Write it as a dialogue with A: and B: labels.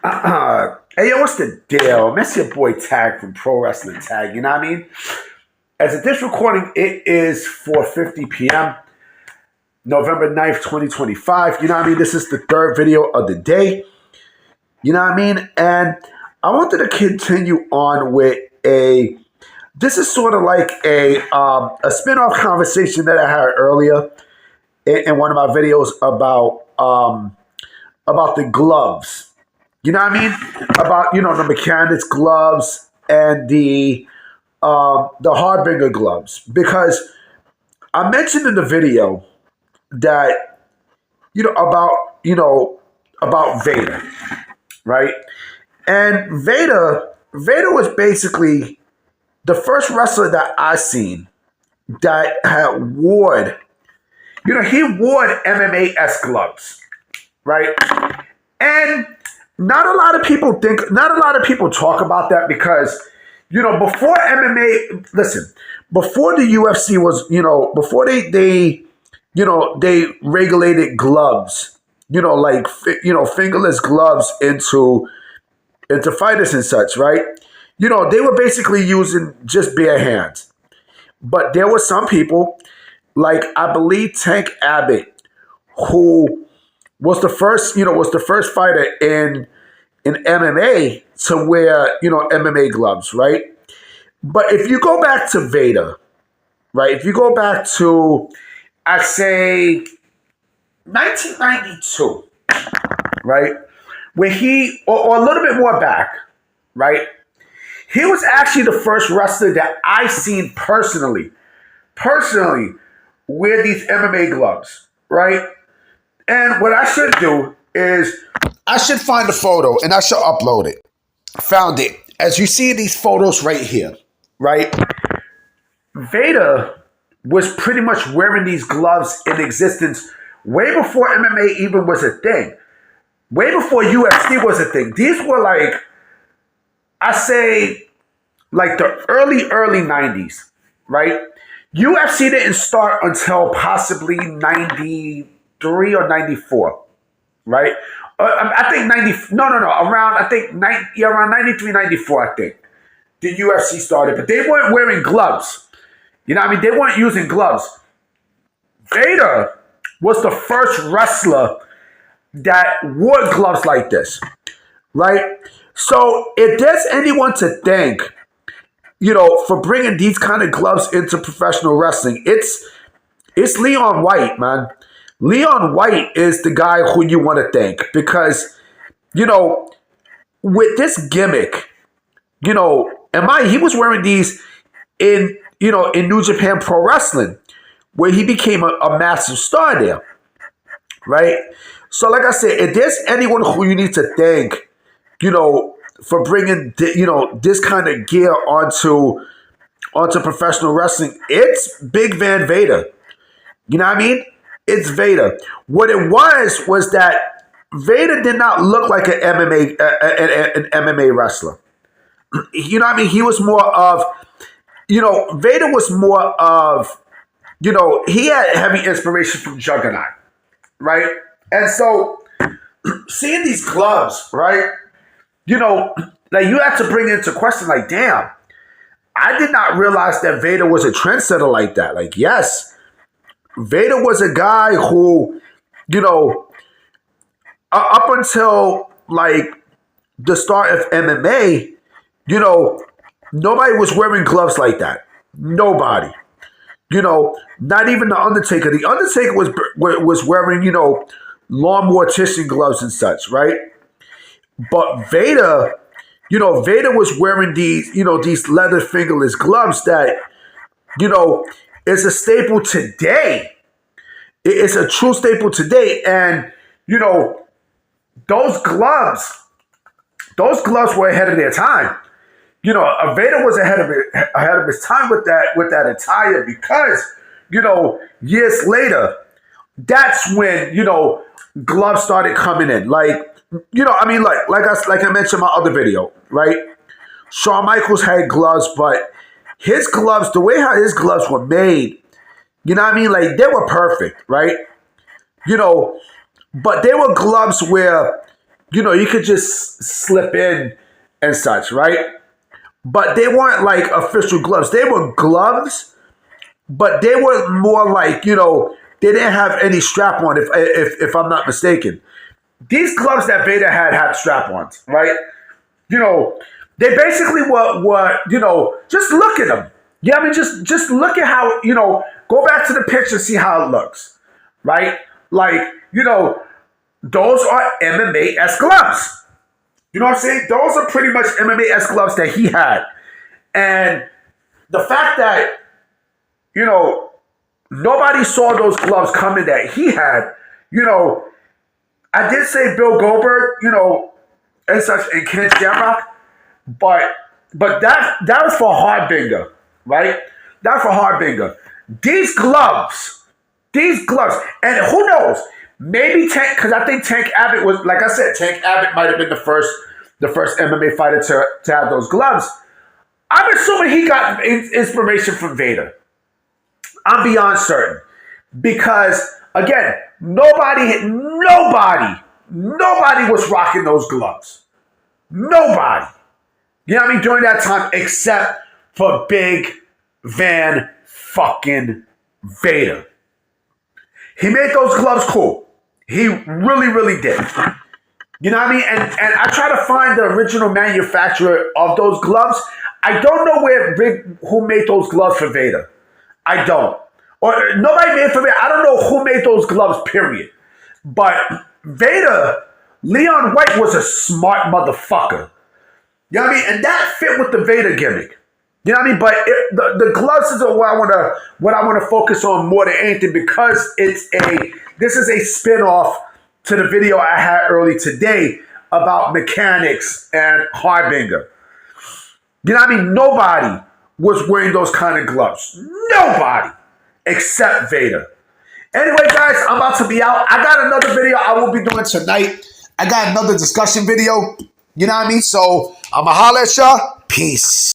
A: Hey, yo, what's the deal? That's your boy Tag from Pro Wrestling Tag. You know what I mean? As of this recording, it is 4:50 p.m., November 9th, 2025. You know what I mean? This is the third video of the day. You know what I mean? And I wanted to continue on with this is sort of like a spin-off conversation that I had earlier in one of my videos about the gloves. You know what I mean? About, the mechanics gloves and the Harbinger gloves. Because I mentioned in the video that, about Vader, right? And Vader was basically the first wrestler that I seen that had wore, he wore MMA-esque gloves, right? And not a lot of people talk about that because, before MMA, listen, before the UFC was, before they regulated gloves, fingerless gloves into fighters and such, right? They were basically using just bare hands. But there were some people, like I believe Tank Abbott, who was the first fighter in MMA to wear, MMA gloves, right? But if you go back to Vader, right? If you go back to, I say, 1992, right? Where or a little bit more back, right? He was actually the first wrestler that I seen personally wear these MMA gloves, right? And what I should do is I should find a photo and I should upload it. Found it. As you see these photos right here, right? Vader was pretty much wearing these gloves in existence way before MMA even was a thing. Way before UFC was a thing. These were like, I say, like the early 90s, right? UFC didn't start until possibly 93 or 94, right? I think around 93, 94, I think the UFC started, but they weren't wearing gloves. You know what I mean? They weren't using gloves. Vader was the first wrestler that wore gloves like this, right? So if there's anyone to thank, for bringing these kind of gloves into professional wrestling, it's Leon White, man. Leon White is the guy who you want to thank because, with this gimmick, he was wearing these in New Japan Pro Wrestling, where he became a massive star there, right? So, like I said, if there's anyone who you need to thank, for bringing, this kind of gear onto professional wrestling, it's Big Van Vader. You know what I mean? It's Vader. What it was that Vader did not look like an MMA wrestler. You know what I mean? He was more of, Vader was more of, he had heavy inspiration from Juggernaut, right? And so seeing these gloves, right? Like you have to bring into question, like, damn, I did not realize that Vader was a trendsetter like that. Like, yes, Vader was a guy who, up until like the start of MMA, nobody was wearing gloves like that. Nobody. Not even the Undertaker. The Undertaker was wearing, lawn mortician gloves and such, right? But Vader, Vader was wearing these leather fingerless gloves that, is a staple today. It's a true staple today. And, those gloves were ahead of their time. Vader was ahead of his time with that attire because, years later, that's when, gloves started coming in. Like, like I mentioned in my other video, right? Shawn Michaels had gloves, but his gloves, the way how his gloves were made, like they were perfect, right? But they were gloves where, you could just slip in and such, right? But they weren't like official gloves. They were gloves, but they were more like, they didn't have any strap on, if I'm not mistaken. These gloves that Vader had strap-ons, right? They basically were just look at them. Yeah, I mean, just look at how, go back to the picture, see how it looks, right? Like, those are MMA-esque gloves. You know what I'm saying? Those are pretty much MMA-esque gloves that he had. And the fact that, nobody saw those gloves coming that he had, I did say Bill Goldberg, and such, and Ken Shamrock, but that was for Harbinger, right? That for Harbinger. These gloves, and who knows? Maybe Tank, because I think Tank Abbott was, like I said, Tank Abbott might have been the first MMA fighter to have those gloves. I'm assuming he got inspiration from Vader. I'm beyond certain. Because, again, nobody was rocking those gloves. Nobody. You know what I mean? During that time, except for Big Van fucking Vader. He made those gloves cool. He really, really did. You know what I mean? And I try to find the original manufacturer of those gloves. I don't know who made those gloves for Vader. I don't. Or nobody made for Vader. I don't know who made those gloves, period. But Vader, Leon White was a smart motherfucker. You know what I mean? And that fit with the Vader gimmick. You know what I mean? But the gloves is what I want to focus on more than anything, because this is a spinoff to the video I had early today about mechanics and Harbinger. You know what I mean? Nobody was wearing those kind of gloves. Nobody except Vader. Anyway, guys, I'm about to be out. I got another video I will be doing tonight. I got another discussion video. You know what I mean? So I'm going to holler at y'all. Peace.